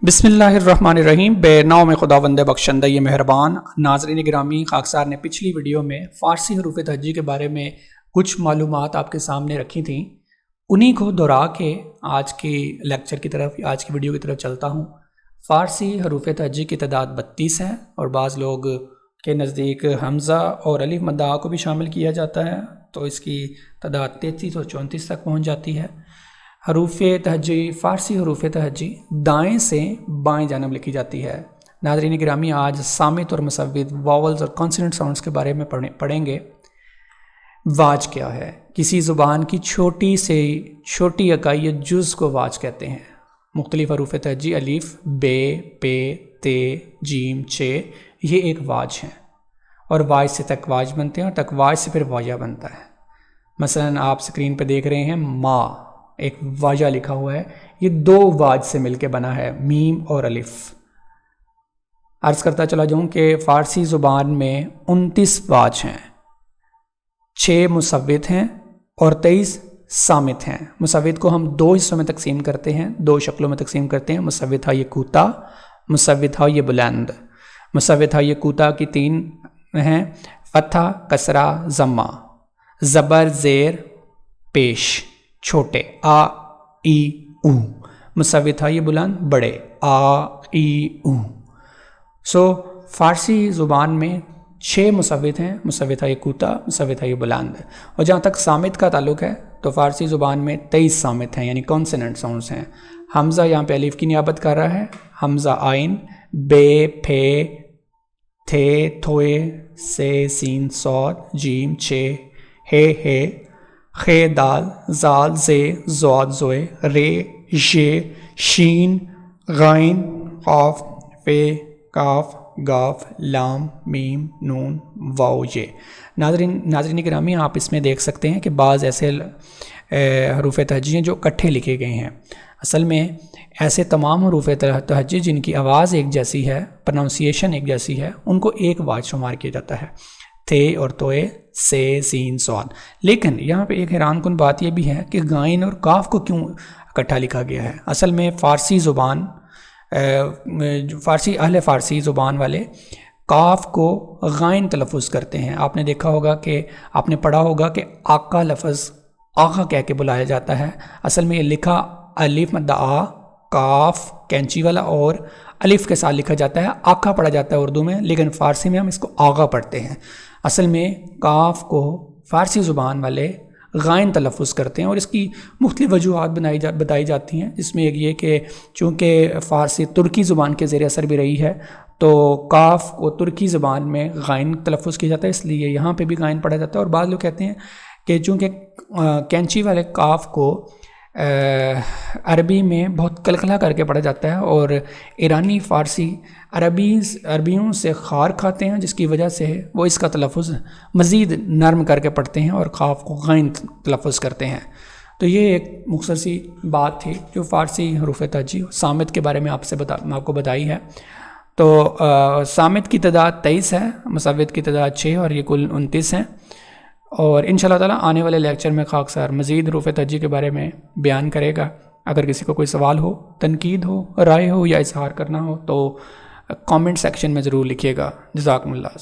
बिस्मिल्लाहिर्रहमानिर्रहीम। बेनाम खुदावंद बख्शंद ये मेहरबान। नाज़रीन गिरामी, खाकसार ने पिछली वीडियो में फ़ारसी हरूफ तहज्जी के बारे में कुछ मालूमात आपके सामने रखी थी। उन्हीं को दोहरा के आज की लेक्चर की तरफ, आज की वीडियो की तरफ चलता हूँ। फ़ारसी हरूफ तहज्जी की तादाद 32 है और बाज़ लोग के नज़दीक हमज़ा और अलिफ मद्दा को भी शामिल किया जाता है, तो इसकी तादाद 33 और 34 तक पहुँच जाती है। हरूफ तहज्जी, फ़ारसी हरूफ तहज्जी दाएं से बाएं जानब लिखी जाती है। नाज़रीन गिरामी, आज सामित और मुसव्वित, वावल्स और कॉन्सोनेंट साउंड्स के बारे में पढ़ेंगे। वाज क्या है? किसी ज़ुबान की छोटी से छोटी इकाई या जुज़ को वाज कहते हैं। मुख्तलिफ हरूफ तहज्जी अलिफ, बे, पे, ते, जीम, चे, ये एक वाज हैं और वाज से तकवाज बनते हैं और तकवाज से फिर वाया बनता है। मसलन आप स्क्रीन पर देख रहे हैं माँ, एक वाजा लिखा हुआ है, ये दो वाज से मिलके बना है, मीम और अलिफ। अर्ज़ करता चला जाऊँ कि फ़ारसी ज़ुबान में 29 वाज हैं, 6 मुसव्वित हैं और 23 सामित हैं। मुसव्वित को हम दो हिस्सों में तकसीम करते हैं, दो शक्लों में तकसीम करते हैं। मुसव्वित है ये कूता, मुसव्वित है ये बुलंद। मुसव्वित है ये कूता की 3 हैं, फतहा, कसरा, ज़म्मा, ज़बर, ज़ेर, पेश, छोटे, आ, ई, ऊ। मुसव्वित है ये बुलंद, बड़े, आ, ई, ऊ। सो फ़ारसी ज़ुबान में 6 मुसव्वित हैं, मुसव्वित है ये कूता, मुसव्वित है ये बुलंद। और जहाँ तक सामित का ताल्लुक़ है तो फ़ारसी ज़ुबान में 23 सामित हैं, यानी कॉन्सोनेंट साउंड्स हैं। हमज़ा यहाँ पे अलिफ की नियाबत कर रहा है, हमज़ा आइन, बे, फे, थे, थोए, से, सीन, सौद, जीम, चे, हे, खे, दाल, जाल, जे, ज़ौद, ज़ोए, रे, ये, शीन, गाइन, क़ाफ, फे, काफ, गाफ, लाम, मीम, नून, वाव, ये। नाज़रीन गिरामी, आप इसमें देख सकते हैं कि बाज़ ऐसे हरूफ तहज्जी हैं जो इकट्ठे लिखे गए हैं। असल में ऐसे तमाम हरूफ तहज्जी जिनकी आवाज़ एक जैसी है, प्रोनाउंसिएशन एक जैसी है, उनको एक वाज शुमार किया जाता है, थे और तोए, से, सीन, स्वाद। लेकिन यहाँ पे एक हैरान कुन बात यह भी है कि गाइन और काफ को क्यों इकट्ठा लिखा गया है। असल में फ़ारसी ज़ुबान, फ़ारसी अहले फ़ारसी ज़ुबान वाले काफ को गाइन तलफ़ुज़ करते हैं। आपने देखा होगा कि आपने पढ़ा होगा कि आका लफ्ज़ आका कह के बुलाया जाता है। असल में ये लिखा अलिफ मद्दा आ, काफ कैंची वाला और अलिफ के साथ लिखा जाता है, आका पढ़ा जाता है उर्दू में, लेकिन फ़ारसी में हम इसको आगा पढ़ते हैं। असल में काफ को फ़ारसी ज़ुबान वाले गाइन तलफ़ुज़ करते हैं और इसकी मुख्तलिफ़ वजूहात बताई जाती हैं, जिसमें एक ये कि चूँकि फ़ारसी तुर्की ज़ुबान के ज़ेर असर भी रही है, तो काफ को तुर्की ज़ुबान में गाइन तलफ़ुज़ किया जाता है, इसलिए यहाँ पे भी गाइन पढ़ा जाता है। और बाद लोग कहते हैं कि चूँकि कैंची वाले काफ को अरबी में बहुत कलकला करके पढ़ा जाता है और ईरानी फ़ारसी अरबियों से खार खाते हैं, जिसकी वजह से वो इसका तलफ़ुज़ मज़ीद नरम करके पढ़ते हैं और ख़ाफ को गाइन तलफ़ुज़ करते हैं। तो ये एक मुख्तसर सी बात थी जो फ़ारसी हरूफ तहज्जी सामित के बारे में आपको बताई है। तो सामित की तादाद 23 है, मुसव्वित की तादाद 6 और ये कुल 29 हैं। और इंशाअल्लाह ताला आने वाले लेक्चर में खाकसार मज़ीद हरूफ तहज्जी के बारे में बयान करेगा। अगर किसी को कोई सवाल हो, तनकीद हो, राय हो या इज़हार करना हो तो कमेंट सेक्शन में ज़रूर लिखिएगा। जज़ाकुमुल्लाह।